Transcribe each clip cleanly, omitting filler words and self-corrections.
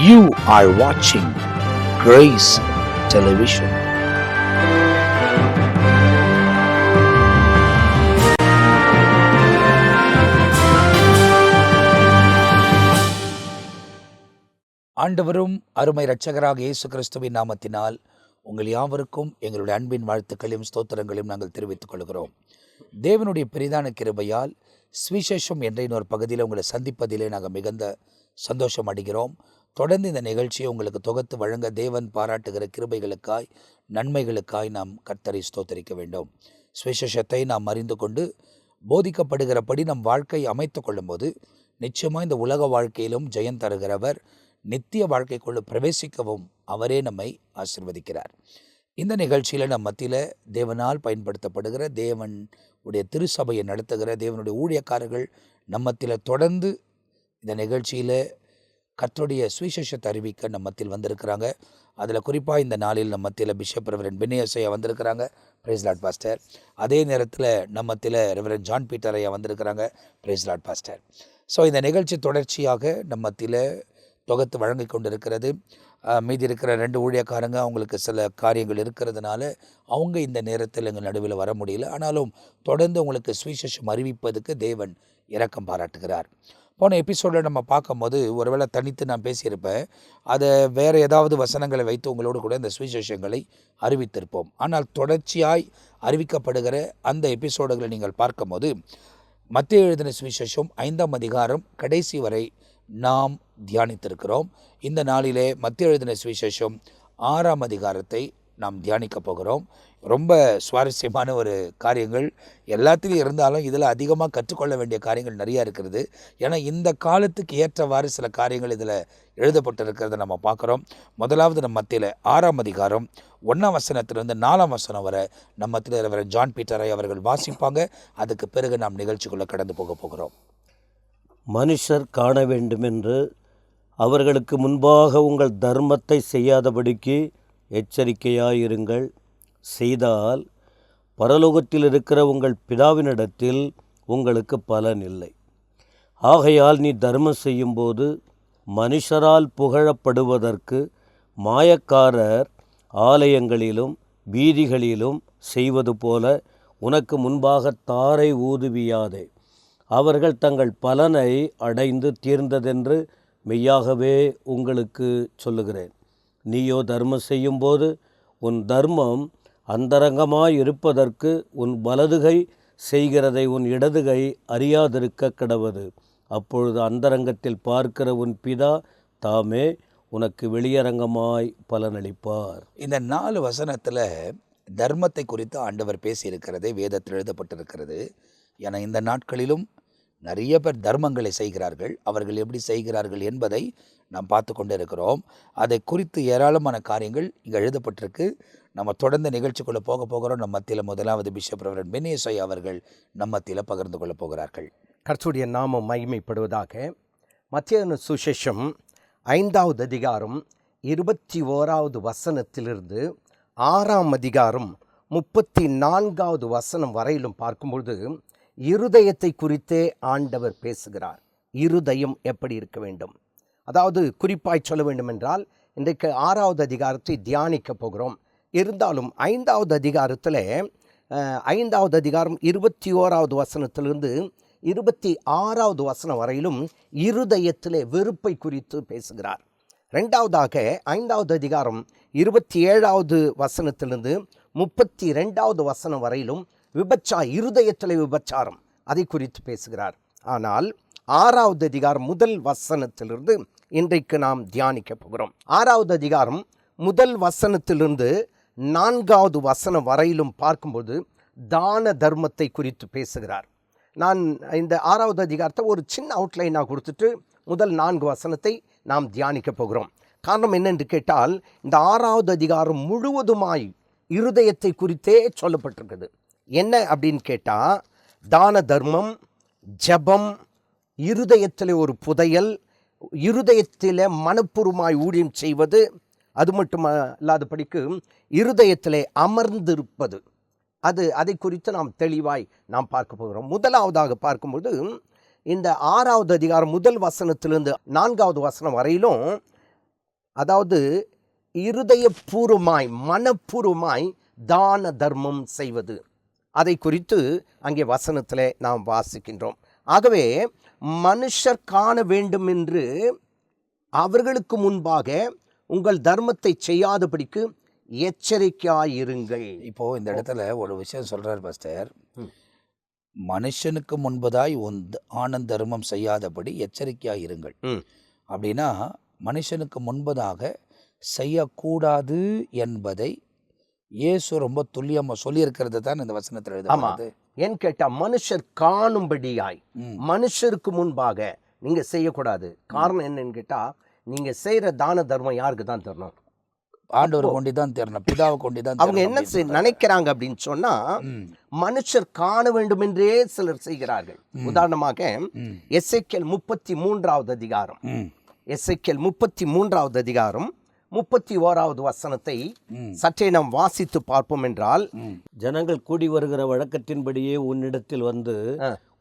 You are watching Grace Television. ஆண்டவரும் அருமை இரட்சகராக இயேசு கிறிஸ்துவின் நாமத்தினால் உங்கள் யாவருக்கும் எங்களுடைய அன்பின் வாழ்த்துக்களையும் ஸ்தோத்திரங்களையும் நாங்கள் தெரிவித்துக் கொள்கிறோம். தேவனுடைய பெரிதான கிருபையால் சுவிசேஷம் என்ற இன்னொரு பகுதியில் உங்களை சந்திப்பதிலே நாங்கள் மிகுந்த சந்தோஷம் அடைகிறோம். தொடர்ந்து இந்த நிகழ்ச்சியை உங்களுக்கு தொகுத்து வழங்க தேவன் பாராட்டுகிற கிருபைகளுக்காய் நன்மைகளுக்காய் நாம் கர்த்தரை ஸ்தோத்தரிக்க வேண்டும். சுவிசேஷத்தை நாம் அறிந்து கொண்டு போதிக்கப்படுகிறபடி நம் வாழ்க்கையை அமைத்து கொள்ளும்போது நிச்சயமாக இந்த உலக வாழ்க்கையிலும் ஜெயம் தருகிறவர், நித்திய வாழ்க்கைக்குள்ள பிரவேசிக்கவும் அவரே நம்மை ஆசீர்வதிக்கிறார். இந்த நிகழ்ச்சியில் நம் மத்தியில் தேவனால் பயன்படுத்தப்படுகிற தேவனுடைய திருச்சபையை நடத்துகிற தேவனுடைய ஊழியக்காரர்கள் நம் மத்தியில் தொடர்ந்து இந்த நிகழ்ச்சியில் கர்த்தருடைய சுவிசேஷத்தை அறிவிக்க நம் மத்தியில் வந்திருக்கிறாங்க. அதில் குறிப்பாக இந்த நாளில் நம் மத்தியில் பிஷப் ரெவரண்ட் பென்னியஸ் ஐயா வந்திருக்கிறாங்க. Praise Lord pastor. அதே நேரத்தில் நம் மத்தியில் ரெவரண்ட் ஜான் பீட்டர் ஐயா வந்திருக்கிறாங்க. Praise Lord pastor. ஸோ இந்த நிகழ்ச்சி தொடர்ச்சியாக நம் மத்தியில் தொகுத்து வழங்கி கொண்டிருக்கிறது. மீதி இருக்கிற 2 ஊழியக்காரங்க அவங்களுக்கு சில காரியங்கள் இருக்கிறதுனால அவங்க இந்த நேரத்தில் எங்கள் நடுவில் வர முடியல. ஆனாலும் தொடர்ந்து உங்களுக்கு சுவிசேஷம் அறிவிப்பதுக்கு தேவன் இரக்கம் பாராட்டுகிறார். போன எபிசோடில் நம்ம பார்க்கும்போது ஒருவேளை தனித்து நான் பேசியிருப்பேன். அதை வேறு ஏதாவது வசனங்களை வைத்து உங்களோடு கூட இந்த சுவிசேஷங்களை அறிவித்திருப்போம். ஆனால் தொடர்ச்சியாய் அறிவிக்கப்படுகிற அந்த எபிசோடுகளை நீங்கள் பார்க்கும்போது மத்தேயு எழுதின சுவிசேஷம் 5ஆம் அதிகாரம் கடைசி வரை நாம் தியானித்திருக்கிறோம். இந்த நாளிலே மத்தேயு எழுதின சுவிசேஷம் 6ஆம் அதிகாரத்தை நாம் தியானிக்க போகிறோம். ரொம்ப சுவாரஸ்யமான ஒரு காரியங்கள் எல்லாத்துலேயும் இருந்தாலும் இதில் அதிகமாக கற்றுக்கொள்ள வேண்டிய காரியங்கள் நிறையா இருக்கிறது. ஏன்னா இந்த காலத்துக்கு ஏற்றவாறு சில காரியங்கள் இதில் எழுதப்பட்டிருக்கிறத நம்ம பார்க்குறோம். முதலாவது நம்ம மத்தியில் 6ஆம் அதிகாரம் 1ஆம் வசனத்திலிருந்து 4ஆம் வசனம் வரை நம்ம மத்தியில் வர ஜான் பீட்டரை அவர்கள் வாசிப்பாங்க. அதுக்கு பிறகு நாம் நிகழ்ச்சிக்குள்ளே கடந்து போகிறோம். மனுஷர் காண வேண்டுமென்று அவர்களுக்கு முன்பாக உங்கள் தர்மத்தை செய்யாதபடிக்கு எச்சரிக்கையாயிருங்கள். செய்தால் பரலோகத்தில் இருக்கிற உங்கள் பிதாவினிடத்தில் உங்களுக்கு பலன் இல்லை. ஆகையால் நீ தர்மம் செய்யும்போது மனுஷரால் புகழப்படுவதற்கு மாயக்காரர் ஆலயங்களிலும் வீதிகளிலும் செய்வது போல உனக்கு முன்பாக தாரை ஊதுவியாதே. அவர்கள் தங்கள் பலனை அடைந்து தீர்ந்ததென்று மெய்யாகவே உங்களுக்கு சொல்லுகிறேன். நீயோ தர்மம் செய்யும்போது உன் தர்மம் அந்தரங்கமாய் இருப்பதற்கு உன் வலதுகை செய்கிறதை உன் இடதுகை அறியாதிருக்க கடவது. அப்பொழுது அந்தரங்கத்தில் பார்க்கிற உன் பிதா தாமே உனக்கு வெளியரங்கமாய் பலனளிப்பார். இந்த 4 வசனத்தில் தர்மத்தை குறித்து ஆண்டவர் பேசியிருக்கிறதே வேதத்தில் எழுதப்பட்டிருக்கிறது. ஏன்னா இந்த நாட்களிலும் நிறைய பேர் தர்மங்களை செய்கிறார்கள். அவர்கள் எப்படி செய்கிறார்கள் என்பதை நாம் பார்த்து கொண்டு இருக்கிறோம். அதை குறித்து ஏராளமான காரியங்கள் இங்கே எழுதப்பட்டிருக்கு. நம்ம தொடர்ந்து நிகழ்ச்சிக்குள்ளே போகிறோம். நம்ம மத்தியில் முதலாவது பிஷப் ரெவரண்ட் பென்னியஸ் ஐயா அவர்கள் நம்ம மத்தியில் பகிர்ந்து கொள்ள போகிறார்கள். கர்த்தருடைய நாமம் மகிமைப்படுவதாக. மத்தேயு சுவிசேஷம் 5ஆவது அதிகாரம் 21வது வசனத்திலிருந்து 6ஆம் அதிகாரம் 34வது வசனம் வரையிலும் பார்க்கும்பொழுது இருதயத்தை குறித்தே ஆண்டவர் பேசுகிறார். இருதயம் எப்படி இருக்க வேண்டும், அதாவது குறிப்பாய் சொல்ல வேண்டும் என்றால் இன்றைக்கு 6ஆவது அதிகாரத்தை தியானிக்க போகிறோம். இருந்தாலும் 5ஆவது அதிகாரத்தில் 5ஆவது அதிகாரம் 21வது வசனத்திலிருந்து 26வது வசனம் வரையிலும் இருதயத்திலே வெறுப்பை குறித்து பேசுகிறார். 2வதாக 5ஆவது அதிகாரம் 27வது வசனத்திலிருந்து 32வது வசனம் வரையிலும் இருதயத்திலே விபச்சாரம் அதை குறித்து பேசுகிறார். ஆனால் 6ஆவது அதிகாரம் 1 வசனத்திலிருந்து இன்றைக்கு நாம் தியானிக்க போகிறோம். 6ஆவது அதிகாரம் 1 வசனத்திலிருந்து 4வது வசனம் வரையிலும் பார்க்கும்போது தான தர்மத்தை குறித்து பேசுகிறார். நான் இந்த 6ஆவது அதிகாரத்தை ஒரு சின்ன அவுட்லைனாக கொடுத்துட்டு முதல் 4 வசனத்தை நாம் தியானிக்க போகிறோம். காரணம் என்னென்று கேட்டால் இந்த 6ஆவது அதிகாரம் முழுவதுமாய் இருதயத்தை குறித்தே சொல்லப்பட்டிருக்குது. என்ன அப்படின்னு கேட்டால் தான தர்மம், ஜபம், இருதயத்தில் ஒரு புதையல், இருதயத்தில் மனப்பூர்வமாய் ஊழியம் செய்வது, அது மட்டும் இல்லாதபடிக்கு இருதயத்திலே அமர்ந்திருப்பது, அதை குறித்து நாம் தெளிவாய் நாம் பார்க்க போகிறோம். முதலாவதாக பார்க்கும்போது இந்த 6ஆவது அதிகாரம் 1 வசனத்திலிருந்து 4வது வசனம் வரையிலும் அதாவது இருதயபூர்வமாய் மனப்பூர்வமாய் தான தர்மம் செய்வது, அதை குறித்து அங்கே வசனத்தில் நாம் வாசிக்கின்றோம். ஆகவே மனுஷர் காண வேண்டும் என்று அவர்களுக்கு முன்பாக உங்கள் தர்மத்தை செய்யாதபடிக்கு எச்சரிக்கையாயிருங்கள். இப்போ இந்த இடத்துல ஒரு விஷயம் சொல்றார் பாஸ்டர், மனுஷனுக்கு முன்பதாய் ஆனந்த தர்மம் செய்யாதபடி எச்சரிக்கையாக இருங்கள். அப்படின்னா மனுஷனுக்கு முன்பதாக செய்யக்கூடாது என்பதை இயேசு ரொம்ப துல்லியமாக சொல்லியிருக்கிறது தான் இந்த வசனத்தில் எழுதுறது. ஏன்னு கேட்டால் மனுஷர் காணும்படியாய், மனுஷருக்கு முன்பாக நீங்கள் செய்யக்கூடாது. காரணம் என்னன்னு கேட்டால், நீங்கள் செய்கிற தான தர்மம் யாருக்கு தான் தரணும்? ஆண்டவர் கொண்டு தான் தரணும், பிதாவை கொண்டு தான். அவங்க என்ன நினைக்கிறாங்க அப்படின்னு சொன்னா, மனுஷர் காண வேண்டும் என்றே சிலர் செய்கிறார்கள். உதாரணமாக எசேக்கியேல் 33வது அதிகாரம், எசேக்கியேல் 33வது அதிகாரம் 31வது வசனத்தை சற்றே நாம் வாசித்து பார்ப்போம் என்றால், ஜனங்கள் கூடி வருகிற வழக்கத்தின்படியே உன்னிடத்தில் வந்து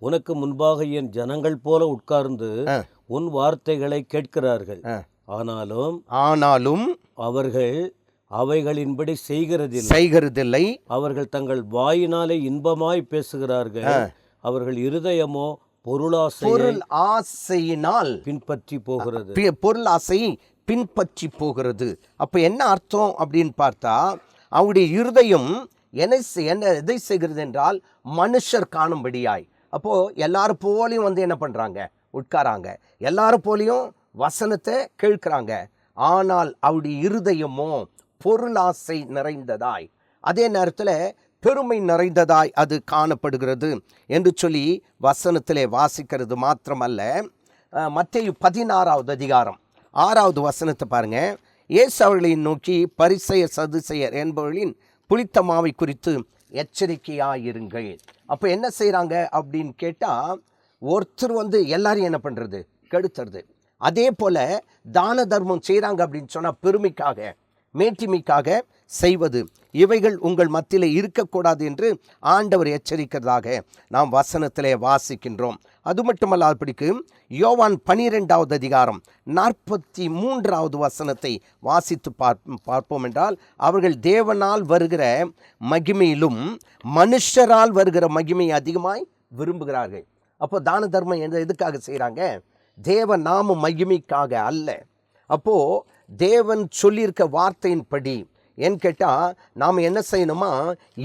உனக்கு முன்பாக என் ஜனங்கள் போல உட்கார்ந்து உன் வார்த்தைகளை கேட்கிறார்கள். ஆனாலும் அவர்கள் அவைகளின்படி செய்கிறதில்லை. அவர்கள் தங்கள் வாயினாலே இன்பமாய் பேசுகிறார்கள். அவர்கள் இருதயமோ பொருள் ஆசையினால் பின்பற்றி போகிறது. பொருள் ஆசை பின்பற்றி போகிறது. அப்ப என்ன அர்த்தம் அப்படின்னு பார்த்தா, அவங்களுடைய இருதயம் என்ன எதை செய்கிறது என்றால், மனுஷர் காணும்படியாய். அப்போ எல்லாரும் போலையும் வந்து என்ன பண்றாங்க, உட்காராங்க. எல்லாரும் போலையும் வசனத்தை கேட்கிறாங்க. ஆனால் அவருடைய இருதயமோ பொருளாசை நிறைந்ததாய், அதே நேரத்தில் பெருமை நிறைந்ததாய் அது காணப்படுகிறது என்று சொல்லி வசனத்திலே வாசிக்கிறது மாத்திரமல்ல. மத்தேயு 16வது அதிகாரம் 6வது வசனத்தை பாருங்க. இயேசு அவர்களை நோக்கி, பரிசேயர் சதுசேயர் என்பவர்களின் புளித்த மாவை குறித்து எச்சரிக்கையாயிருங்கள். அப்போ என்ன செய்கிறாங்க அப்படின்னு கேட்டால், ஒருத்தர் வந்து எல்லாரையும் என்ன பண்ணுறது, கெடுத்துறது. அதே போல் தான தர்மம் செய்கிறாங்க அப்படின்னு சொன்னால் பெருமைக்காக மேட்டிமைக்காக செய்வது, இவைகள் உங்கள் மத்தியில் இருக்கக்கூடாது என்று ஆண்டவர் எச்சரிக்கிறதாக நாம் வசனத்திலே வாசிக்கின்றோம். அது மட்டுமல்லாதபடிக்கு யோவான் 12வது அதிகாரம் 43வது வசனத்தை வாசித்து பார்ப்போம் என்றால், அவர்கள் தேவனால் வருகிற மகிமையிலும் மனுஷரால் வருகிற மகிமையை அதிகமாய் விரும்புகிறார்கள். அப்போ தான தர்மம் எதுக்காக செய்கிறாங்க? தேவ நாம மகிமைக்காக அல்ல. அப்போ தேவன் சொல்லியிருக்க வார்த்தையின்படி ஏன்னு கேட்டால், நாம் என்ன செய்யணுமா,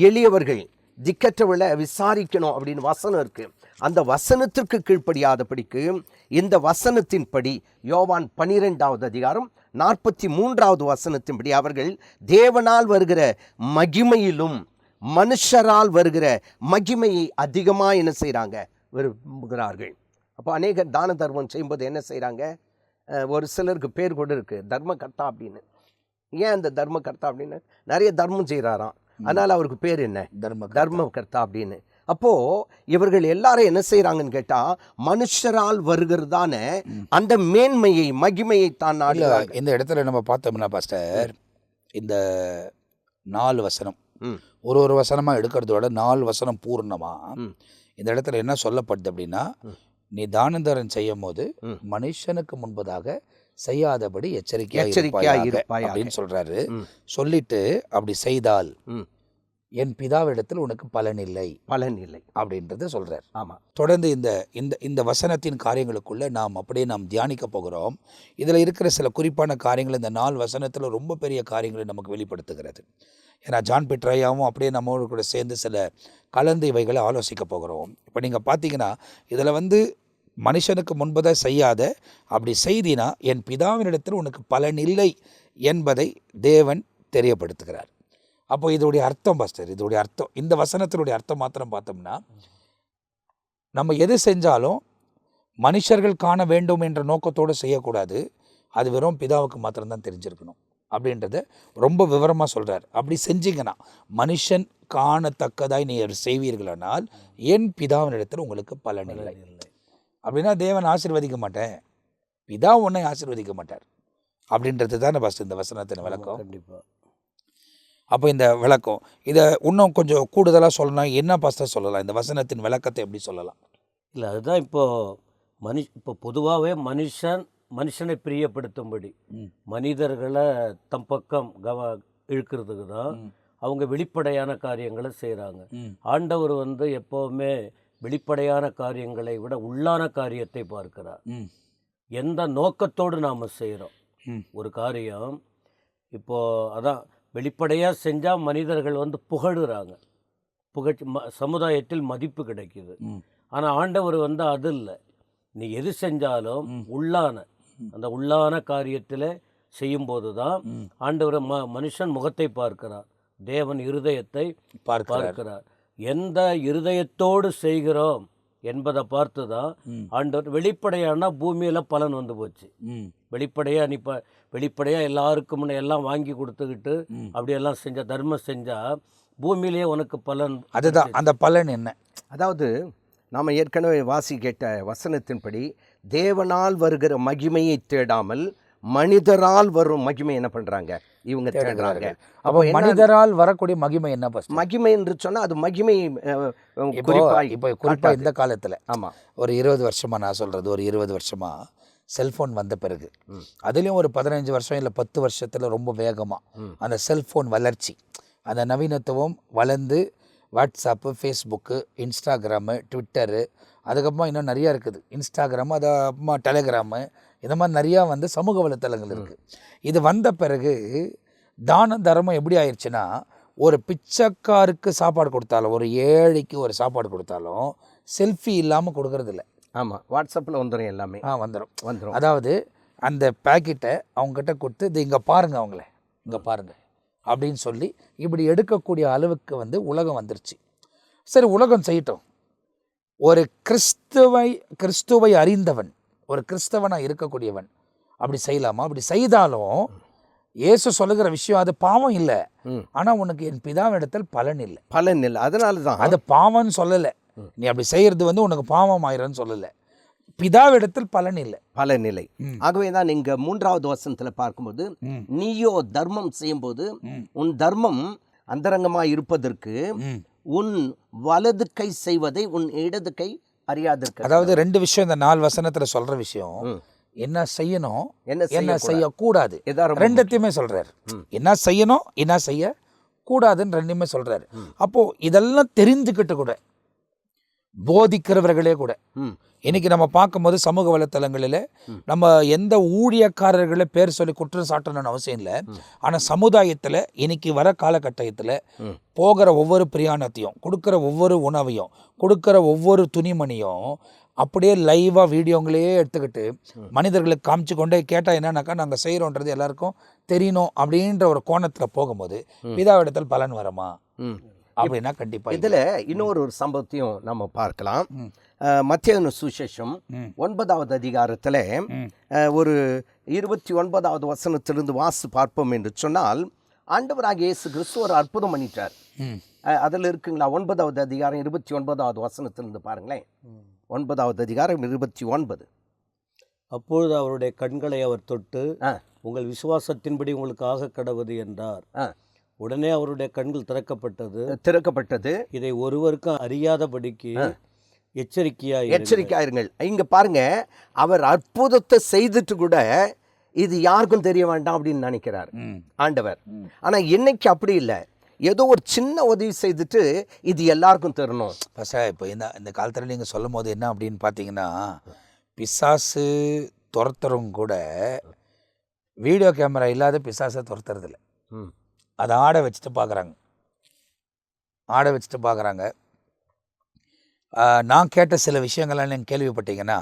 எளியவர்கள் திக்கற்றவளை விசாரிக்கணும் அப்படின்னு வசனம் இருக்குது. அந்த வசனத்திற்கு கீழ்ப்படியாதபடிக்கு இந்த வசனத்தின்படி யோவான் 12வது அதிகாரம் 43வது வசனத்தின்படி அவர்கள் தேவனால் வருகிற மகிமையிலும் மனுஷரால் வருகிற மகிமையை அதிகமாக என்ன செய்கிறாங்க, விரும்புகிறார்கள். அப்போ அநேகர் தான தர்மம் செய்யும்போது என்ன செய்கிறாங்க, ஒரு சிலருக்கு பேர் கூட இருக்குது தர்மகர்த்தா அப்படின்னு. ஏன் அந்த தர்மகர்த்தா அப்படின்னு? நிறைய தர்மம் செய்கிறாராம், அதனால் அவருக்கு பேர் என்ன, தர்மகர்த்தா அப்படின்னு. அப்போது இவர்கள் எல்லாரும் என்ன செய்கிறாங்கன்னு கேட்டால், மனுஷரால் வருகிறதான அந்த மேன்மையை மகிமையை தான் நாடுகிறாங்க. இந்த இடத்துல நம்ம பார்த்தோம்னா பாஸ்டர், இந்த 4 வசனம் ஒரு வசனமாக எடுக்கிறதோட 4 வசனம் பூர்ணமாக இந்த இடத்துல என்ன சொல்லப்படுது அப்படின்னா, நீ தானந்தரம் செய்யும் போது மனுஷனுக்கு முன்பதாக செய்யாதபடி எச்சரிக்கையா அப்படின்னு சொல்றாரு. சொல்லிட்டு அப்படி செய்தால் என் பிதாவிடத்தில் உனக்கு பலன் இல்லை அப்படின்றத சொல்றார். ஆமா, தொடர்ந்து இந்த இந்த இந்த வசனத்தின் காரியங்களுக்குள்ள நாம் தியானிக்க போகிறோம். இதுல இருக்கிற சில குறிப்பான காரியங்கள் இந்த 4 வசனத்துல ரொம்ப பெரிய காரியங்களை நமக்கு வெளிப்படுத்துகிறது. ஏன்னா ஜான் பெட்ராயாவும் அப்படியே நம்மோடு கூட சேர்ந்து சில கலந்து இவைகளை ஆலோசிக்க போகிறோம். இப்போ நீங்கள் பார்த்தீங்கன்னா இதில் மனுஷனுக்கு முன்பதாக செய்யாத, அப்படி செய்தினா என் பிதாவினிடத்தில் உனக்கு பலன் இல்லை என்பதை தேவன் தெரியப்படுத்துகிறார். அப்போ இதோடைய அர்த்தம் பாஸ்டர், இதோடைய அர்த்தம், இந்த வசனத்தினுடைய அர்த்தம் மாத்திரம் பார்த்தோம்னா, நம்ம எது செஞ்சாலும் மனுஷர்கள் காண வேண்டும் என்ற நோக்கத்தோடு செய்யக்கூடாது. அது வெறும் பிதாவுக்கு மாத்திரம்தான் தெரிஞ்சிருக்கணும் அப்படின்றத ரொம்ப விவரமாக சொல்கிறார். அப்படி செஞ்சீங்கன்னா மனுஷன் காணத்தக்கதாய் நீ செய்வீர்களானால் என் பிதாவினிடத்தில் உங்களுக்கு பலன் இல்லை. அப்படின்னா தேவன் ஆசீர்வதிக்க மாட்டேன், பிதா உன்னை ஆசீர்வதிக்க மாட்டார் அப்படின்றது தானே பாஸ்டர் இந்த வசனத்தின் விளக்கம். கண்டிப்பாக. அப்போ இந்த விளக்கம் இதை இன்னும் கொஞ்சம் கூடுதலாக சொல்லணும். என்ன பாஸ்டர் சொல்லலாம், இந்த வசனத்தின் விளக்கத்தை எப்படி சொல்லலாம்? இல்லை, அதுதான் இப்போ பொதுவாகவே மனுஷன் மனுஷனை பிரியப்படுத்தும்படி ம். மனிதர்களை தம் பக்கம் இழுக்கிறதுக்கு தான் அவங்க வெளிப்படையான காரியங்களை செய்கிறாங்க. ம். ஆண்டவர் எப்போவுமே வெளிப்படையான காரியங்களை விட உள்ளான காரியத்தை பார்க்கிறார். ம். எந்த நோக்கத்தோடு நாம் செய்கிறோம் ம். ஒரு காரியம், இப்போது அதான் வெளிப்படையாக செஞ்சால் மனிதர்கள் புகழுறாங்க, சமுதாயத்தில் மதிப்பு கிடைக்குது. ம். ஆனால் ஆண்டவர் அது இல்லை. நீ எது செஞ்சாலும் உள்ளான அந்த உள்ளான காரியத்தில் செய்யும்போது தான் ஆண்டவர் மனுஷன் முகத்தை பார்க்கிறார், தேவன் இருதயத்தை பார்க்கிறார். எந்த இருதயத்தோடு செய்கிறோம் என்பதை பார்த்து தான் ஆண்டவர். வெளிப்படையானா பூமியில் பலன் போச்சு. வெளிப்படையாக நீ வெளிப்படையாக எல்லாருக்கும் முன்னே எல்லாம் வாங்கி கொடுத்துக்கிட்டு அப்படியெல்லாம் செஞ்சால், தர்மம் செஞ்சால் பூமியிலேயே உனக்கு பலன். அதுதான் அந்த பலன் என்ன? அதாவது நாம் ஏற்கனவே கேட்ட வசனத்தின்படி தேவனால் வருகிற மகிமையை தேடாமல் மனிதரால் வரும் மகிமை என்ன பண்றாங்க இவங்க தேடுறாங்க. அப்போ மனிதரால் வரக்கூடிய மகிமை என்ன? மகிமை என்று சொன்னா அது மகிமை குறிப்பா இந்த காலத்துல ஆமா ஒரு 20 வருஷமா நான் சொல்றது, ஒரு 20 வருஷமா செல்ஃபோன் வந்த பிறகு, அதுலேயும் ஒரு 15 வருஷம் இல்லை 10 வருஷத்தில் ரொம்ப வேகமாக அந்த செல்ஃபோன் வளர்ச்சி, அந்த நவீனத்துவம் வளர்ந்து வாட்ஸ்அப்பு, ஃபேஸ்புக்கு, இன்ஸ்டாகிராமு, ட்விட்டரு, அதுக்கப்புறமா இன்னும் நிறையா இருக்குது. இன்ஸ்டாகிராமு, அது அப்புறமா டெலிகிராமு, இந்த மாதிரி நிறையா சமூக வலைத்தளங்கள் இருக்குது. இது வந்த பிறகு தான தர்மம் எப்படி ஆயிடுச்சுன்னா, ஒரு பிச்சைக்காருக்கு சாப்பாடு கொடுத்தாலும், ஒரு ஏழைக்கு ஒரு சாப்பாடு கொடுத்தாலும் செல்ஃபி இல்லாமல் கொடுக்கறதில்ல. ஆமாம், வாட்ஸ்அப்பில் வந்துடும், எல்லாமே வந்துடும். அதாவது அந்த பேக்கெட்டை அவங்ககிட்ட கொடுத்து, இது இங்கே பாருங்கள், அவங்கள இங்கே பாருங்கள் அப்படின்னு சொல்லி இப்படி எடுக்கக்கூடிய அளவுக்கு உலகம் வந்துருச்சு. சரி, உலகம் செய்யட்டும். ஒரு கிறிஸ்துவை அறிந்தவன், ஒரு கிறிஸ்தவனாக இருக்கக்கூடியவன் அப்படி செய்யலாமா? அப்படி செய்தாலும் இயேசு சொல்லுகிற விஷயம் அது பாவம் இல்லை, ஆனால் உனக்கு என் பிதாவிடத்தில் பலன் இல்லை. அதனால தான் அது பாவம்னு சொல்லலை. நீ அப்படி செய்யறது உனக்கு பாவம் ஆயிரன்னு சொல்லலை, பிதாவிடத்தில் பலன் இல்லை. ஆகவே தான் நீங்க 3வது வசனத்துல பார்க்கும்போது, நீயோ தர்மம் செய்யும் போது உன் தர்மம் அந்தரங்கமாய் இருப்பதற்கு உன் வலது கை செய்வதை உன் இடது கை அறியாதிருக்க. அதாவது 2 விஷயம் இந்த 4 வசனத்துல சொல்ற விஷயம். என்ன செய்யணும், என்ன செய்யக்கூடாது, ரெண்டுத்தையுமே சொல்றாரு. என்ன செய்யணும், என்ன செய்ய கூடாதுன்னு ரெண்டுமே சொல்றாரு. அப்போ இதெல்லாம் தெரிஞ்சுக்கிட்டு கூட போதிக்கிறவர்களே கூட இன்னைக்கு நம்ம பார்க்கும்போது சமூக வலைத்தளங்களில் நம்ம எந்த ஊழியக்காரர்களை பேர் சொல்லி குற்றம் சாட்டணும்னு அவசியம் இல்லை. ஆனால் சமுதாயத்தில் இன்னைக்கு வர காலகட்டத்தில் போகிற ஒவ்வொரு பிரயாணத்தையும், கொடுக்குற ஒவ்வொரு உணவையும், கொடுக்குற ஒவ்வொரு துணிமணியும் அப்படியே லைவாக வீடியோங்களையே எடுத்துக்கிட்டு மனிதர்களுக்கு காமிச்சு கொண்டே கேட்டால் என்னன்னாக்கா நாங்கள் செய்கிறோன்றது எல்லாருக்கும் தெரியணும் அப்படின்ற ஒரு கோணத்தில் போகும்போது பிதாவிடத்தில் பலன் வருமா அப்படின்னா கண்டிப்பாக. இதில் இன்னொரு சம்பவத்தையும் நம்ம பார்க்கலாம். மத்தேயு சுவிசேஷம் 9வது அதிகாரத்தில் ஒரு 29வது வசனத்திலிருந்து வாசி பார்ப்போம் என்று சொன்னால், ஆண்டவராகிய இயேசு கிறிஸ்து ஒரு அற்புதம் பண்ணிட்டார். அதில் இருக்குங்களா? 9வது அதிகாரம் 29வது வசனத்திலிருந்து பாருங்களேன். 9வது அதிகாரம் 29. அப்பொழுது அவருடைய கண்களை அவர் தொட்டு, உங்கள் விசுவாசத்தின்படி உங்களுக்கு ஆக கடவுது என்றார். உடனே அவருடைய கண்கள் திறக்கப்பட்டது. இதை ஒருவருக்கும் அறியாதபடிக்கு எச்சரிக்கையாயிருங்கள். இங்க பாருங்க, அவர் அற்புதத்தை செய்துட்டு கூட இது யாருக்கும் தெரிய வேண்டாம் அப்படின்னு நினைக்கிறார் ஆண்டவர். ஆனா இன்னைக்கு அப்படி இல்லை. ஏதோ ஒரு சின்ன உதவி செய்துட்டு இது எல்லாருக்கும் தெரியணும். இப்போ இந்த காலத்தில் நீங்கள் சொல்லும் போது என்ன அப்படின்னு பார்த்தீங்கன்னா, பிசாசு துரத்துறவங்க கூட வீடியோ கேமரா இல்லாத பிசாசை துரத்துறதில்ல. அதை ஆட வச்சுட்டு பார்க்குறாங்க. நான் கேட்ட சில விஷயங்கள்லாம் நீங்கள் கேள்விப்பட்டீங்கன்னா,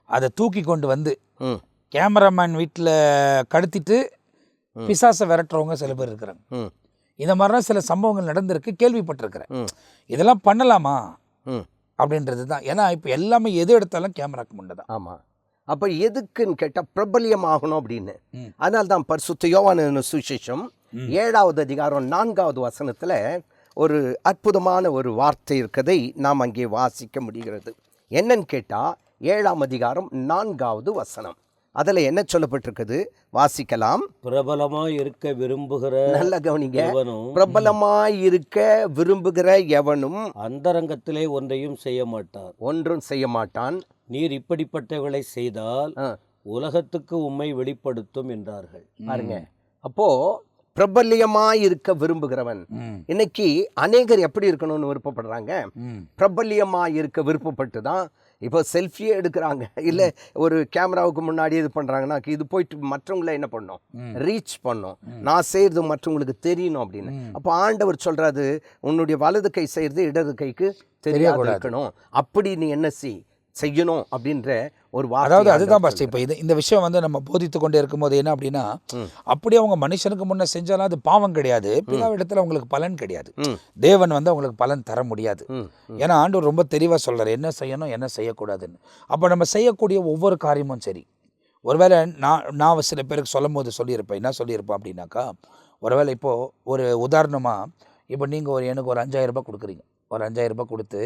அதை தூக்கி கொண்டு வந்து கேமராமேன் வீட்டில் கடத்திட்டு பிசாசை விரட்டுறவங்க சில பேர் இருக்கிறாங்க. இந்த மாதிரிலாம் சில சம்பவங்கள் நடந்திருக்கு, கேள்விப்பட்டிருக்கிறேன். இதெல்லாம் பண்ணலாமா அப்படின்றது தான். ஏன்னா இப்போ எல்லாமே எது எடுத்தாலும் கேமராக்கு முன்னதான். ஆமாம். அப்போ எதுக்குன்னு கேட்டால் பிரபல்யம் ஆகணும் அப்படின்னு. அதனால தான் பரிசுத்த யோவான் சுவிசேஷம் 7வது அதிகாரம் 4வது வசனத்தில் ஒரு அற்புதமான ஒரு வார்த்தை இருக்கிறதை நாம் அங்கே வாசிக்க முடிகிறது. என்னன்னு கேட்டால் 7ஆம் அதிகாரம் 4வது வசனம். அதில் என்ன சொல்லப்பட்டிருக்குது வாசிக்கலாம். பிரபலமாய் இருக்க விரும்புகிற, நல்ல கவனிங்க, பிரபலமாய் இருக்க விரும்புகிற எவனும் அந்தரங்கத்திலே ஒன்றும் செய்ய மாட்டான். நீர் இப்படிப்பட்டவர்களை செய்தால் உலகத்துக்கு உம்மை வெளிப்படுத்தும் என்றார்கள். பாருங்க, அப்போ பிரபல்யமாய் இருக்க விரும்புகிறவன். இன்னைக்கு அநேகர் எப்படி இருக்கணும்னு விருப்பப்படுறாங்க? பிரபல்யமாய் இருக்க விருப்பப்பட்டு தான் இப்போ செல்ஃபியே எடுக்கிறாங்க, இல்லை ஒரு கேமராவுக்கு முன்னாடி இது பண்ணுறாங்கன்னா இது போயிட்டு மற்றவங்கள என்ன பண்ணோம், ரீச் பண்ணோம், நான் செய்கிறது மற்றவங்களுக்கு தெரியணும் அப்படின்னு. அப்போ ஆண்டவர் சொல்கிறாரு, உன்னுடைய வலது கை செய்கிறது இடது கைக்கு தெரியாது இருக்கணும், அப்படி நீ என்ன செய்யணும் அப்படின்ற ஒரு வார்த்தை. அதாவது அதுதான் பாஸ்டர், இப்போ இந்த விஷயம் வந்து நம்ம போதித்து கொண்டே இருக்கும்போது என்ன அப்படின்னா, அப்படியே அவங்க மனுஷனுக்கு முன்னே செஞ்சாலும் அது பாவம் கிடையாது, பிதாவிடத்தில் அவங்களுக்கு பலன் கிடையாது, தேவன் வந்து அவங்களுக்கு பலன் தர முடியாது. ஏன்னா ஆண்டவர் ரொம்ப தெளிவாக சொல்கிறார் என்ன செய்யணும் என்ன செய்யக்கூடாதுன்னு. அப்போ நம்ம செய்யக்கூடிய ஒவ்வொரு காரியமும் சரி, ஒருவேளை நான் சில பேருக்கு சொல்லும் போது சொல்லியிருப்பேன், என்ன சொல்லியிருப்பேன் அப்படின்னாக்கா, ஒருவேளை இப்போது ஒரு உதாரணமாக இப்போ நீங்கள் எனக்கு ஒரு 5000 ரூபாய் கொடுக்குறீங்க, ஒரு 5000 ரூபாய் கொடுத்து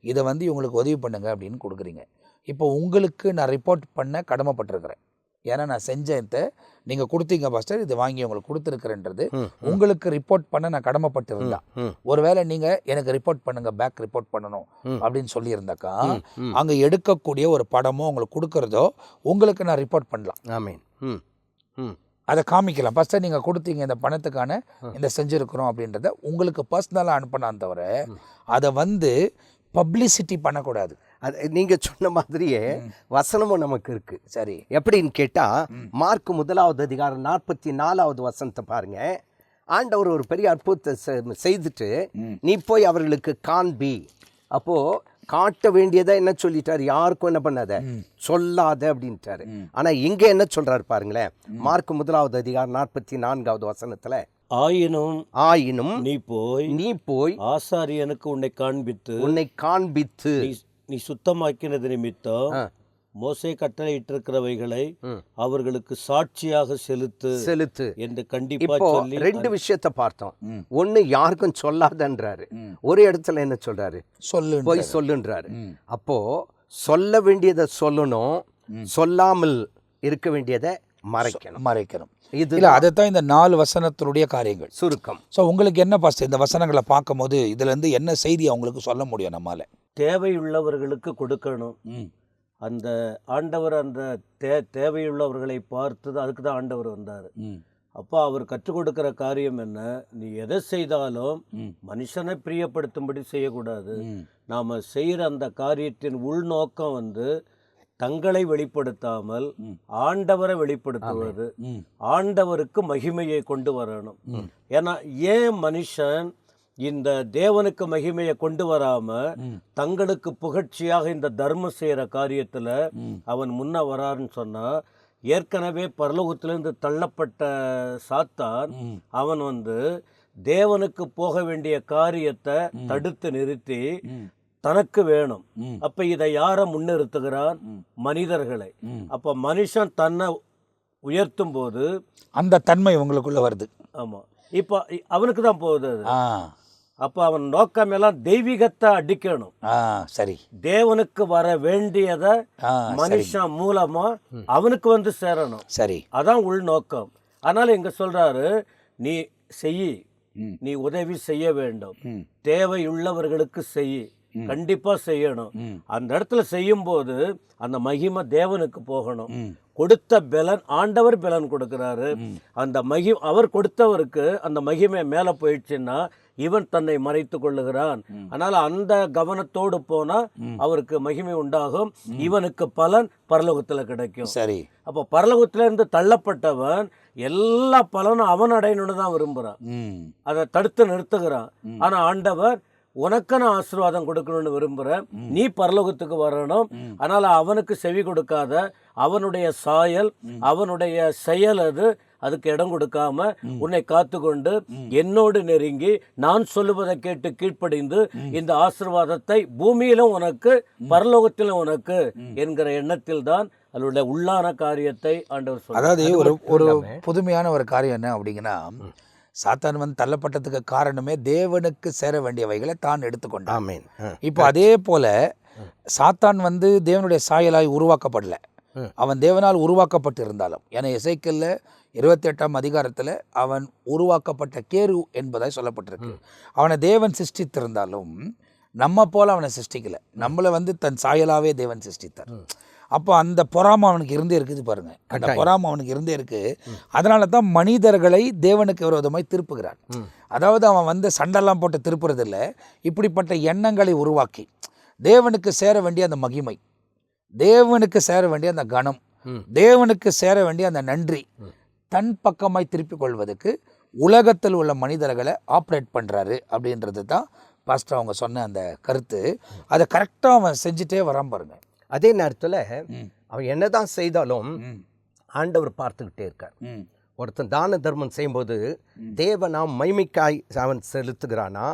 இதை வந்து இவங்களுக்கு உதவி பண்ணுங்க அப்படின்னு கொடுக்குறீங்க. இப்போ உங்களுக்கு நான் ரிப்போர்ட் பண்ண கடமைப்பட்டிருக்கிறேன், ஏன்னா நான் செஞ்சதை நீங்கள் கொடுத்தீங்க பாஸ்டர், இது வாங்கி உங்களுக்கு கொடுத்துருக்குறேன்றது உங்களுக்கு ரிப்போர்ட் பண்ண நான் கடமைப்பட்டிருந்தா, ஒருவேளை நீங்கள் எனக்கு ரிப்போர்ட் பண்ணுங்க, பேக் ரிப்போர்ட் பண்ணணும் அப்படின்னு சொல்லியிருந்தாக்கா, அங்கே எடுக்கக்கூடிய ஒரு படமோ உங்களுக்கு கொடுக்குறதோ உங்களுக்கு நான் ரிப்போர்ட் பண்ணலாம். ஆமென். அதை காமிக்கலாம், ஃபஸ்ட்டு நீங்கள் கொடுத்தீங்க இந்த பணத்துக்கான இந்த செஞ்சுருக்குறோம் அப்படின்றத உங்களுக்கு பர்சனலாக அனுப்பினான் தவிர அதை வந்து பப்ளிசிட்டி பண்ணக்கூடாது. அது நீங்கள் சொன்ன மாதிரியே வசனமும் நமக்கு இருக்குது. சரி, எப்படின்னு கேட்டால் மார்க் 1வது அதிகாரம் 44வது வசனத்தை பாருங்க. ஆண்டவர் ஒரு பெரிய அற்புதத்தை செய்துட்டு நீ போய் அவர்களுக்கு காண்பி, அப்போது காட்ட வேண்டியதை என்ன சொல்லிட்டார், யாருக்கும் என்ன பண்ணாத சொல்லாத அப்படின்ட்டாரு. ஆனா இங்க என்ன சொல்றாரு பாருங்களேன், மார்க் 1வது அதிகாரம் 44வது வசனத்துல, ஆயினும் நீ போய் ஆசாரியனுக்கு உன்னை காண்பித்து நீ சுத்தமாக்கினது நிமித்தம் மோசே கட்டளையிட்டிருக்கிறவைகளை அவர்களுக்கு சாட்சியாக செலுத்து என்று கண்டிப்பா சொல்லி 2 விஷயத்தை பார்த்தோம். ஒண்ணு யாருக்கும் சொல்லாதன்றாரு, ஒரு இடத்துல என்ன சொல்றாரு, போய் சொல்லுன்றாரு. அப்போ சொல்ல வேண்டியதை சொல்லணும், சொல்லாமல் இருக்க வேண்டியதை மறைக்கணும். இது இல்லை, அதைத்தான் இந்த 4 வசனத்தினுடைய காரியங்கள் சுருக்கம். ஸோ உங்களுக்கு என்ன பாஸ்டர் இந்த வசனங்களை பார்க்கும்போது இதுலேருந்து என்ன செய்தி அவங்களுக்கு சொல்ல முடியும்? நம்மால தேவையுள்ளவர்களுக்கு கொடுக்கணும். அந்த ஆண்டவர் அந்த தேவையுள்ளவர்களை பார்த்து அதுக்கு தான் ஆண்டவர் வந்தார். அப்போ அவர் கற்றுக் கொடுக்கிற காரியம் என்ன, நீ எதை செய்தாலும் மனுஷனை பிரியப்படுத்தும்படி செய்யக்கூடாது. நாம் செய்கிற அந்த காரியத்தின் உள்நோக்கம் வந்து தங்களை வெளிப்படுத்தாமல் ஆண்டவரை வெளிப்படுத்துவது, ஆண்டவருக்கு மகிமையை கொண்டு வரணும். ஏன்னா ஏன் மனுஷன் இந்த தேவனுக்கு மகிமையை கொண்டு வராம தங்களுக்கு புகழ்ச்சியாக இந்த தர்மம் செய்யற காரியத்துல அவன் முன்ன வரான்னு சொன்னா, ஏற்கனவே பரலோகத்திலிருந்து தள்ளப்பட்ட சாத்தான் அவன் வந்து தேவனுக்கு போக வேண்டிய காரியத்தை தடுத்து நிறுத்தி தனக்கு வேணும். அப்ப இதை யார முன்னிறுத்துகிறான், மனிதர்களை. அப்ப மனுஷன் தன்னை உயர்த்தும் போது அந்த தன்மை உங்களுக்குள்ள வருது. ஆமா, இப்ப அவனுக்கு தான் போகுது அது. அப்ப அவன் நோக்கம் எல்லாம் தெய்வீகத்தை அடிக்கணும். சரி, தேவனுக்கு வர வேண்டியதை மனுஷன் மூலமா அவனுக்கு வந்து சேரணும். சரி, அதான் உள் நோக்கம். அதனால இங்க சொல்றாரு, நீ நீ உதவி செய்ய வேண்டும், தேவையுள்ளவர்களுக்கு கண்டிப்பா செய்யணும். அந்த இடத்துல செய்யும் போது அந்த மகிமை தேவனுக்கு போகணும். கொடுத்த பலன் ஆண்டவர் பலன் கொடுக்கிறாரு. அந்த அவர் கொடுத்தவருக்கு அந்த மகிமை மேல போயிடுச்சுன்னா இவன் தன்னை மறைத்து கொள்ளுகிறான். அதனால அந்த கவனத்தோடு போனா அவருக்கு மகிமை உண்டாகும், இவனுக்கு பலன் பரலோகத்துல கிடைக்கும். சரி, அப்ப பரலோகத்துல இருந்து தள்ளப்பட்டவன் எல்லா பலனும் அவன் அடையணும்னு தான் விரும்புறான், அதை தடுத்து நிறுத்துகிறான். ஆனா ஆண்டவர் உனக்கான ஆசீர்வாதம் கொடுக்கணும்னு விரும்புகிறேன், நீ பரலோகத்துக்கு வரணும். அதனால அவனுக்கு செவி கொடுக்காத, அவனுடைய சாயல் அவனுடைய செயல் அதுக்கு இடம் கொடுக்காம உன்னை காத்து கொண்டு என்னோடு நெருங்கி நான் சொல்லுவதை கேட்டு கீழ்ப்படிந்து இந்த ஆசீர்வாதத்தை பூமியிலும் உனக்கு பரலோகத்திலும் உனக்கு என்கிற எண்ணத்தில் தான் அதனுடைய உள்ளான காரியத்தை ஆண்டவர் சொல்றார். அதாவது ஒரு புதுமையான ஒரு காரியம் என்ன அப்படிங்கன்னா, சாத்தான் வந்து தள்ளப்பட்டதுக்கு காரணமே தேவனுக்கு சேர வேண்டியவைகளை தான் எடுத்துக்கொண்டான். இப்போ அதே போல சாத்தான் வந்து தேவனுடைய சாயலாய் உருவாக்கப்படல, அவன் தேவனால் உருவாக்கப்பட்டு இருந்தாலும், ஏன்னா எசேக்கியேல் 28ஆம் அதிகாரத்தில் அவன் உருவாக்கப்பட்ட கேரு என்பதாய் சொல்லப்பட்டிருக்கு. அவனை தேவன் சிருஷ்டித்திருந்தாலும் நம்ம போல அவனை சிருஷ்டிக்கல, நம்மளை வந்து தன் சாயலாவே தேவன் சிருஷ்டித்தார். அப்போ அந்த பொறாமை அவனுக்கு இருந்தே இருக்குது பாருங்க. அந்த பொறாமை அவனுக்கு இருந்தே இருக்கு. அதனால தான் மனிதர்களை தேவனுக்கு விரோதமாய் திருப்புகிறான். அதாவது அவன் வந்து சண்டெல்லாம் போட்டு திருப்புறது இல்லை, இப்படிப்பட்ட எண்ணங்களை உருவாக்கி தேவனுக்கு சேர வேண்டிய அந்த மகிமை, தேவனுக்கு சேர வேண்டிய அந்த கனம், தேவனுக்கு சேர வேண்டிய அந்த நன்றி தன் பக்கமாய் திருப்பிக் கொள்வதற்கு உலகத்தில் உள்ள மனிதர்களை ஆப்ரேட் பண்ணுறாரு அப்படின்றது தான் பாஸ்டர் அவங்க சொன்ன அந்த கருத்து. அதை கரெக்டாக அவன் செஞ்சுட்டே வரான் பாருங்க. அதே நேரத்தில் அவன் என்னதான் செய்தாலும் ஆண்டவர் பார்த்துக்கிட்டே இருக்கார். ஒருத்தன் தான தர்மம் செய்யும்போது தேவ நாம் மைமைக்காய் அவன் செலுத்துகிறானா,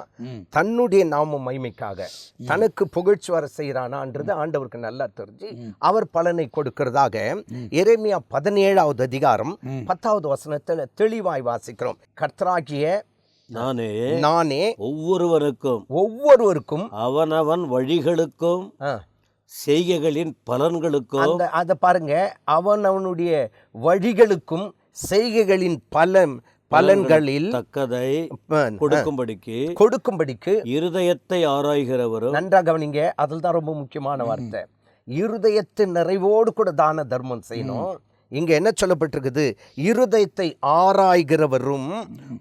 தன்னுடைய நாமம் மைமைக்காக தனக்கு புகழ்ச்சி வர செய்கிறானான்றது ஆண்டவருக்கு நல்லா தெரிஞ்சு அவர் பலனை கொடுக்கிறதாக எரேமியா 17வது அதிகாரம் 10வது வசனத்தில் தெளிவாய் வாசிக்கிறோம். கர்த்தராகிய நானே ஒவ்வொருவருக்கும் அவனவன் வழிகளுக்கும் செய்கைகளின் பலன்களுக்கும், அதை பாருங்க, அவனுடைய வழிகளுக்கும் செய்கைகளின் பலன்களில் தக்கதை கொடுக்கும்படிக்கு இருதயத்தை ஆராய்கிறவரும். நன்றாக கவனிங்க, அதில் தான் ரொம்ப முக்கியமான வார்த்தை. இருதயத்தின் நிறைவோடு கூட தான தர்மம் செய்யணும். இங்க என்ன சொல்லப்பட்டிருக்குது? இருதயத்தை ஆராய்கிறவரும்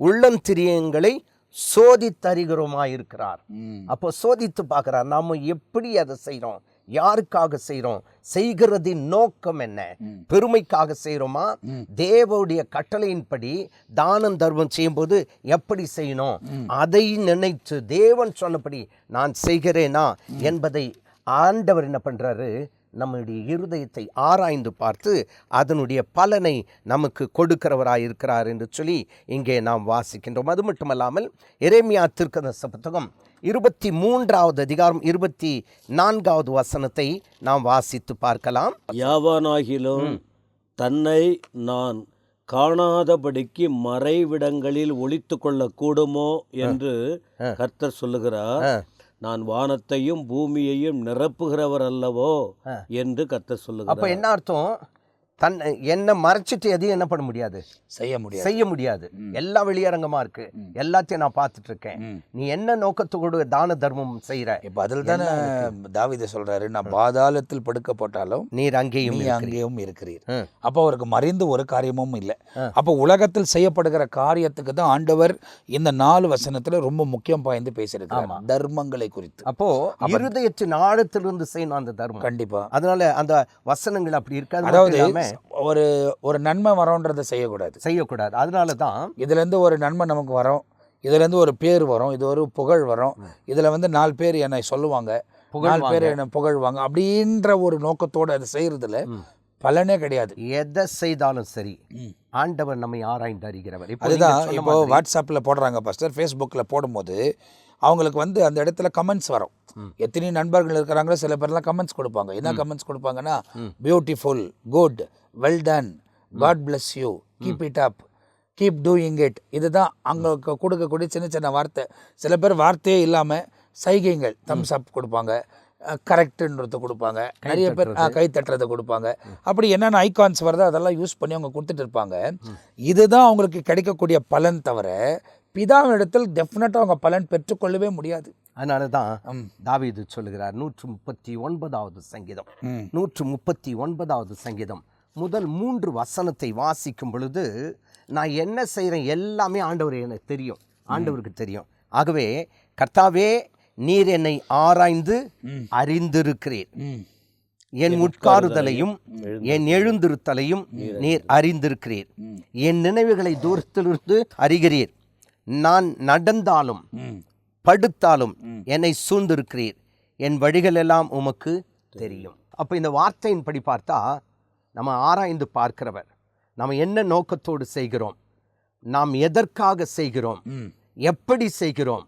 உள்ளந்திரியங்களை சோதித்தறிகிறோமா இருக்கிறார். அப்போ சோதித்து பார்க்கிறார், நாம எப்படி அதை செய்யறோம், யாருக்காக செய்கிறோம், செய்கிறதின் நோக்கம் என்ன, பெருமைக்காக செய்கிறோமா, தேவனுடைய கட்டளையின்படி தானம் தர்மம் செய்யும்போது எப்படி செய்யணும், அதை நினைத்து தேவன் சொன்னபடி நான் செய்கிறேனா என்பதை ஆண்டவர் என்ன பண்றாரு, நம்முடைய இருதயத்தை ஆராய்ந்து பார்த்து அதனுடைய பலனை நமக்கு கொடுக்கிறவராய் இருக்கிறார் என்று சொல்லி இங்கே நாம் வாசிக்கின்றோம். அது மட்டுமல்லாமல் எரேமியா தீர்க்கதரிசி புத்தகம் 23வது அதிகாரம் 24வது வசனத்தை நாம் வாசித்து பார்க்கலாம். யாவானாகிலும் தன்னை நான் காணாதபடிக்கு மறைவிடங்களில் ஒளித்து கொள்ள கூடுமோ என்று கர்த்தர் சொல்லுகிறார். நான் வானத்தையும் பூமியையும் நிரப்புகிறவர் அல்லவோ என்று கர்த்தர் சொல்லுகிறார். அப்ப என்ன அர்த்தம்? என்ன மறைச்சிட்டு எதையும் என்ன பண்ண முடியாது, செய்ய முடியாது. எல்லாம் வெளியரங்கமா இருக்கு, எல்லாத்தையும் நான் பார்த்துட்டு இருக்கேன். நீ என்ன நோக்கத்தோடு தான தர்மம் செய்யற? இப்ப அதில் தானே தாவீது சொல்றாரு, நான் பாதாளத்தில் படுக்கப்பட்டாலும் நீர் அங்கேயும் இருக்கிறீர். அப்போ அவருக்கு மறைந்து ஒரு காரியமும் இல்லை. அப்போ உலகத்தில் செய்யப்படுகிற காரியத்துக்கு தான் ஆண்டவர் இந்த 4 வசனத்துல ரொம்ப முக்கியம் பாய்ந்து பேசியிருக்காரு, தர்மங்களை குறித்து. அப்போ இருதயத்தின் ஆழத்திலிருந்து செய்யணும் அந்த தர்மம். கண்டிப்பா. அதனால அந்த வசனங்கள் அப்படி இருக்காது. அதாவது ஒரு நன்மை வரோன்றதை செய்யக்கூடாது. அதனால தான் இதுல இருந்து ஒரு நன்மை நமக்கு வரும், இதுல இருந்து ஒரு பேர் வரும், இது ஒரு புகழ் வரும், இதுல வந்து 4 பேர் என்னை சொல்லுவாங்க, 4 பேர் என்னை புகழ்வாங்க அப்படின்ற ஒரு நோக்கத்தோடு அதை செய்யறதுல பலனே கிடையாது. எதை செய்தாலும் சரி ஆண்டவர் நம்மை ஆராய்ந்து அறிகிறவர். அதுதான் இப்போ வாட்ஸ்அப்பில் போடுறாங்க பாஸ்டர், ஃபேஸ்புக்கில் போடும்போது அவங்களுக்கு வந்து அந்த இடத்துல கமெண்ட்ஸ் வரும். எத்தனை நண்பர்கள் இருக்கிறாங்களோ சில பேர்லாம் கமெண்ட்ஸ் கொடுப்பாங்க. என்ன கமெண்ட்ஸ் கொடுப்பாங்கன்னா, beautiful, good, well done, God bless you, keep it up, keep doing it. இதுதான் அங்கே கொடுக்கக்கூடிய சின்ன சின்ன வார்த்தை. சில பேர் வார்த்தையே இல்லாமல் சைகைகள், தம்ஸ் அப் கொடுப்பாங்க, கரெக்டுன்றத கொடுப்பாங்க, நிறைய பேர் கை தட்டுறதை கொடுப்பாங்க. அப்படி என்னென்ன ஐகான்ஸ் வருதோ அதெல்லாம் யூஸ் பண்ணி அவங்க கொடுத்துட்டு இருப்பாங்க. இதுதான் அவங்களுக்கு கிடைக்கக்கூடிய பலன் தவிர பிதாவினிடத்தில் டெஃபினட்டாக அவங்க பலன் பெற்றுக்கொள்ளவே முடியாது. அதனால தான் தாவீது சொல்லுகிறார் 139வது சங்கீதம் 139வது சங்கீதம் முதல் 3 வசனத்தை வாசிக்கும் பொழுது, நான் என்ன செய்கிறேன் எல்லாமே ஆண்டவர் எனக்கு தெரியும், ஆண்டவருக்கு தெரியும். ஆகவே கர்த்தாவே, நீர் என்னை ஆராய்ந்து அறிந்திருக்கிறீர், என் உட்காருதலையும் என் எழுந்திருத்தலையும் நீர் அறிந்திருக்கிறீர், என் நினைவுகளை தூரத்திலிருந்து அறிகிறீர், நான் நடந்தாலும் படுத்தாலும் என்னை சூழ்ந்திருக்கிறீர், என் வழிகள் எல்லாம் உமக்கு தெரியும். அப்போ இந்த வார்த்தையின்படி பார்த்தா நம்ம ஆராய்ந்து பார்க்கிறவர், நம்ம என்ன நோக்கத்தோடு செய்கிறோம், நாம் எதற்காக செய்கிறோம், எப்படி செய்கிறோம்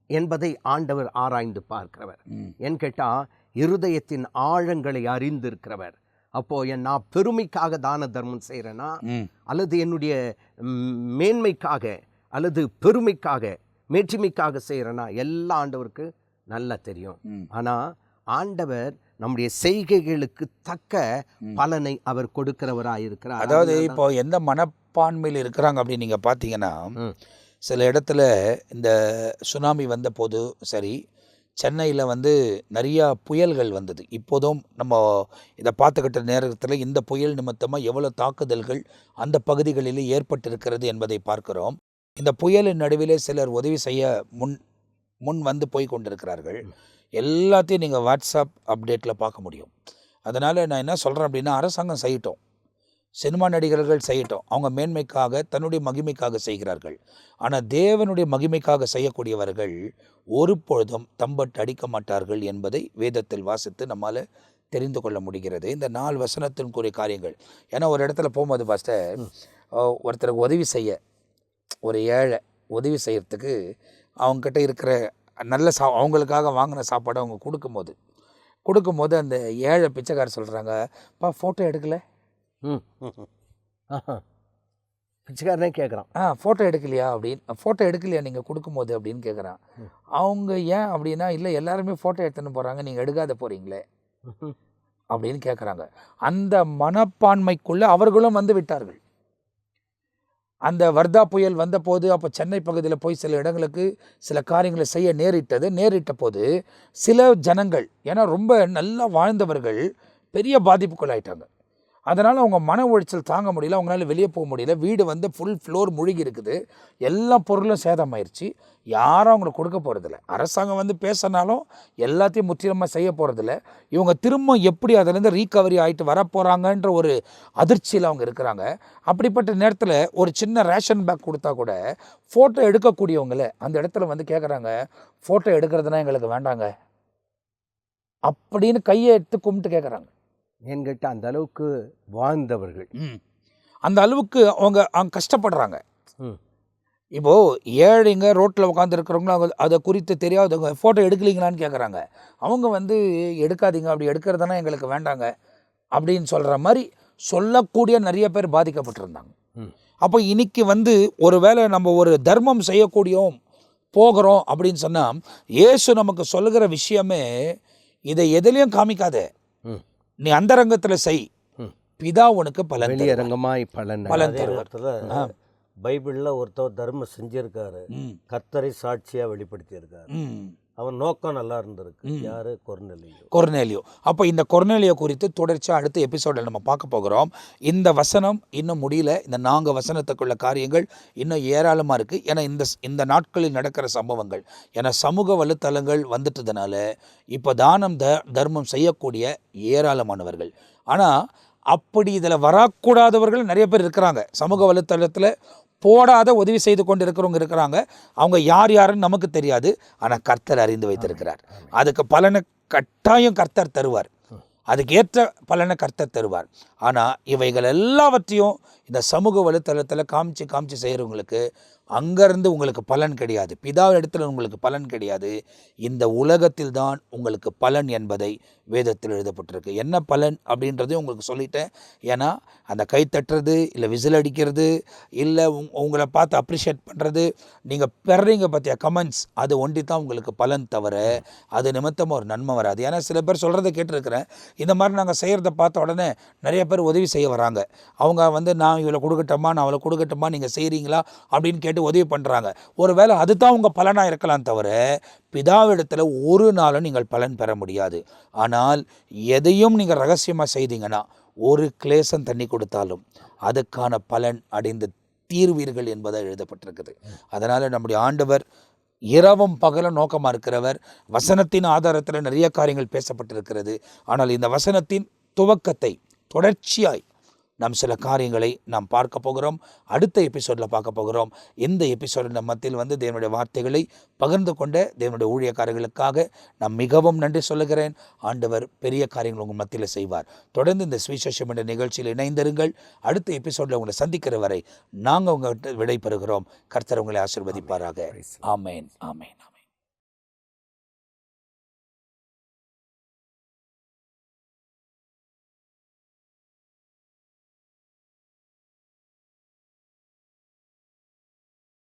என்பதை ஆண்டவர் ஆராய்ந்து பார்க்கிறவர். ஏன்னு கேட்டால் இருதயத்தின் ஆழங்களை அறிந்திருக்கிறவர். அப்போ நான் பெருமைக்காக தான தர்மம் செய்கிறேன்னா, அல்லது என்னுடைய மேன்மைக்காக அல்லது பெருமைக்காக மேற்றுமைக்காக செய்கிறேன்னா, எல்லா ஆண்டவருக்கு நல்லா தெரியும். ஆனால் ஆண்டவர் நம்முடைய செய்கைகளுக்கு தக்க பலனை அவர் கொடுக்கிறவராக இருக்கிறார். அதாவது இப்போ எந்த மனப்பான்மையில் இருக்கிறாங்க அப்படின்னு நீங்கள் பார்த்தீங்கன்னா, சில இடத்துல இந்த சுனாமி வந்த போது சரி, சென்னையில் வந்து நிறையா புயல்கள் வந்தது. இப்போதும் நம்ம இதை பார்த்துக்கிட்ட நேரத்தில் இந்த புயல் நிமித்தமாக எவ்வளோ தாக்குதல்கள் அந்த பகுதிகளில் ஏற்பட்டிருக்கிறது என்பதை பார்க்கிறோம். இந்த புயலின் நடுவிலே சிலர் உதவி செய்ய முன் வந்து போய் கொண்டிருக்கிறார்கள். எல்லாத்தையும் நீங்கள் வாட்ஸ்அப் அப்டேட்டில் பார்க்க முடியும். அதனால் நான் என்ன சொல்கிறேன் அப்படின்னா, அரசாங்கம் செய்யட்டும், சினிமா நடிகர்கள் செய்யட்டும், அவங்க மேன்மைக்காக தன்னுடைய மகிமைக்காக செய்கிறார்கள். ஆனால் தேவனுடைய மகிமைக்காக செய்யக்கூடியவர்கள் ஒரு பொழுதும் தம்பட்டு அடிக்க மாட்டார்கள் என்பதை வேதத்தில் வாசித்து நம்மால் தெரிந்து கொள்ள முடிகிறது. இந்த 4 வசனத்தின்குரிய காரியங்கள். ஏன்னா ஒரு இடத்துல போகும்போது பாஸ்டர், ஒருத்தருக்கு உதவி செய்ய, ஒரு ஏழை உதவி செய்கிறதுக்கு அவங்கக்கிட்ட இருக்கிற நல்ல அவங்களுக்காக வாங்கின சாப்பாடு அவங்க கொடுக்கும்போது அந்த ஏழை பிச்சைக்காரர் சொல்கிறாங்க, பா ஃபோட்டோ எடுக்கலை. பிச்சைக்காரனே கேட்குறான், ஃபோட்டோ எடுக்கலையா அப்படின்னு. ஃபோட்டோ எடுக்கலையா நீங்கள் கொடுக்கும்போது அப்படின்னு கேட்குறான். அவங்க ஏன் அப்படின்னா, இல்லை எல்லாருமே ஃபோட்டோ எடுத்துன்னு போகிறாங்க, நீங்கள் எடுக்காத போகிறீங்களே அப்படின்னு கேட்குறாங்க. அந்த மனப்பான்மைக்குள்ளே அவர்களும் வந்து விட்டார்கள். அந்த வர்தா புயல் வந்தபோது அப்போ சென்னை பகுதியில் போய் சில இடங்களுக்கு சில காரியங்களை செய்ய நேரிட்ட போது சில ஜனங்கள், ஏன்னா ரொம்ப நல்லா வாழ்ந்தவர்கள் பெரிய பாதிப்புக்குள்ளாயிட்டாங்க. அதனால் அவங்க மன உளைச்சல் தாங்க முடியல, அவங்களால வெளியே போக முடியல. வீடு வந்து ஃபுல் ஃப்ளோர் முழுகி இருக்குது, எல்லா பொருளும் சேதமாயிருச்சு. யாரும் அவங்களுக்கு கொடுக்க போகிறதில்ல. அரசாங்கம் வந்து பேசினாலும் எல்லாத்தையும் முற்றிலுமாக செய்ய போகிறதில்ல. இவங்க திரும்ப எப்படி அதிலேருந்து ரீகவரி ஆகிட்டு வரப்போகிறாங்கன்ற ஒரு அதிர்ச்சியில் அவங்க இருக்கிறாங்க. அப்படிப்பட்ட நேரத்தில் ஒரு சின்ன ரேஷன் பேக் கொடுத்தா கூட ஃபோட்டோ எடுக்கக்கூடியவங்கள அந்த இடத்துல வந்து கேட்குறாங்க, ஃபோட்டோ எடுக்கிறதுனா எங்களுக்கு வேண்டாங்க அப்படின்னு கையை எடுத்து கும்பிட்டு கேட்குறாங்க. என்கிட்ட அந்த அளவுக்கு வாழ்ந்தவர்கள், அந்த அளவுக்கு அவங்க கஷ்டப்படுறாங்க. இப்போது ஏழைங்க ரோட்டில் உட்காந்துருக்கிறவங்களும் அவங்க அதை குறித்து தெரியாதவங்க ஃபோட்டோ எடுக்கலீங்களான்னு கேட்குறாங்க. அவங்க வந்து எடுக்காதீங்க, அப்படி எடுக்கிறதுனா எங்களுக்கு வேண்டாங்க அப்படின்னு சொல்கிற மாதிரி சொல்லக்கூடிய நிறைய பேர் பாதிக்கப்பட்டிருந்தாங்க. அப்போ இன்னைக்கு வந்து ஒரு வேளை நம்ம ஒரு தர்மம் செய்யக்கூடியோம் போகிறோம் அப்படின்னு சொன்னால், இயேசு நமக்கு சொல்லுகிற விஷயமே, இதை எதுலேயும் காமிக்காத, நீ அந்தரங்கத்தில் செய், பிதா உனக்கு வெளியரங்கமாய் பலன் தருவார். பைபிளில் ஒருத்தர் தர்மம் செஞ்சிருக்காரு, கர்த்தரை சாட்சியாக வெளிப்படுத்தியிருக்காரு. அவன் நோக்கம் நல்லா இருந்திருக்கு. யாரு? கொர்நேலியோ. அப்போ இந்த கொர்நேலியோ குறித்து தொடர்ச்சியாக அடுத்த எபிசோடில் நம்ம பார்க்க போகிறோம். இந்த வசனம் இன்னும் முடியல. இந்த 4 வசனத்துக்குள்ள காரியங்கள் இன்னும் ஏராளமாக இருக்குது. ஏன்னா இந்த நாட்களில் நடக்கிற சம்பவங்கள், ஏன்னா சமூக வலைத்தளங்கள் வந்துட்டதுனால இப்போ தானம் தர்மம் செய்யக்கூடிய ஏராளமானவர்கள். ஆனால் அப்படி இதில் வரக்கூடாதவர்கள் நிறைய பேர் இருக்கிறாங்க. சமூக வலைத்தளத்தில் போடாத உதவி செய்து கொண்டு இருக்கிறாங்க. அவங்க யாருன்னு நமக்கு தெரியாது. ஆனால் கர்த்தர் அறிந்து வைத்திருக்கிறார். அதுக்கு பலனை கட்டாயம் கர்த்தர் தருவார். அதுக்கு ஏற்ற பலனை கர்த்தர் தருவார். ஆனால் இவைகள் எல்லாவற்றையும் இந்த சமூக வலைத்தளத்தில் காமிச்சு செய்கிறவங்களுக்கு அங்கேருந்து உங்களுக்கு பலன் கிடையாது. பிதா இடத்துல உங்களுக்கு பலன் கிடையாது. இந்த உலகத்தில் தான் உங்களுக்கு பலன் என்பதை வேதத்தில் எழுதப்பட்டிருக்கு. என்ன பலன் அப்படின்றதையும் உங்களுக்கு சொல்லிட்டேன். ஏன்னா அந்த கை தட்டுறது, இல்லை விசில் அடிக்கிறது, இல்லை உங்களை பார்த்து அப்ரிஷியேட் பண்ணுறது, நீங்கள் பெறீங்க பார்த்தியா கமெண்ட்ஸ், அது ஒண்டி தான் உங்களுக்கு பலன் தவிர அது நிமித்தமாக ஒரு நன்மை வராது. ஏன்னா சில பேர் சொல்கிறத கேட்டிருக்கிறேன், இந்த மாதிரி நாங்கள் செய்கிறத பார்த்த உடனே நிறைய பேர் உதவி செய்ய வராங்க. அவங்க வந்து நான் இவ்வளோ கொடுக்கட்டோமா, நான் அவ்வளோ கொடுக்கட்டுமா, நீங்கள் செய்கிறீங்களா அப்படின்னு கேட்டு உதவி பண்ணுறாங்க. ஒருவேளை அதுதான் உங்கள் பலனாக இருக்கலாம் தவிர பிதாவிடத்தில் ஒரு நாளும் நீங்கள் பலன் பெற முடியாது. ஆனால் எதையும் நீங்கள் ரகசியமாக செய்தீங்கன்னா, ஒரு கிளேசம் தண்ணி கொடுத்தாலும் அதுக்கான பலன் அடைந்து தீர்வீர்கள் என்பதாக எழுதப்பட்டிருக்குது. அதனால் நம்முடைய ஆண்டவர் இரவும் பகலும் நோக்கமாக இருக்கிறவர். வசனத்தின் ஆதாரத்தில் நிறைய காரியங்கள் பேசப்பட்டிருக்கிறது. ஆனால் இந்த வசனத்தின் துவக்கத்தை தொடர்ச்சியாய் நாம் சில காரியங்களை நாம் பார்க்க போகிறோம். அடுத்த எபிசோடில் பார்க்க போகிறோம். இந்த எபிசோடில் நம்ம மத்தியில் வந்து தேவனுடைய வார்த்தைகளை பகிர்ந்து கொண்ட தேவனுடைய ஊழியக்காரர்களுக்காக நான் மிகவும் நன்றி சொல்லுகிறேன். ஆண்டவர் பெரிய காரியங்கள் உங்கள் மத்தியில் செய்வார். தொடர்ந்து இந்த சுவிசேஷம் என்ற நிகழ்ச்சியில் இணைந்திருங்கள். அடுத்த எபிசோடில் உங்களை சந்திக்கிற வரை நாங்கள் உங்கள்கிட்ட விடை பெறுகிறோம். கர்த்தர் உங்களை ஆசீர்வதிப்பாராக. ஆமேன், ஆமேன்.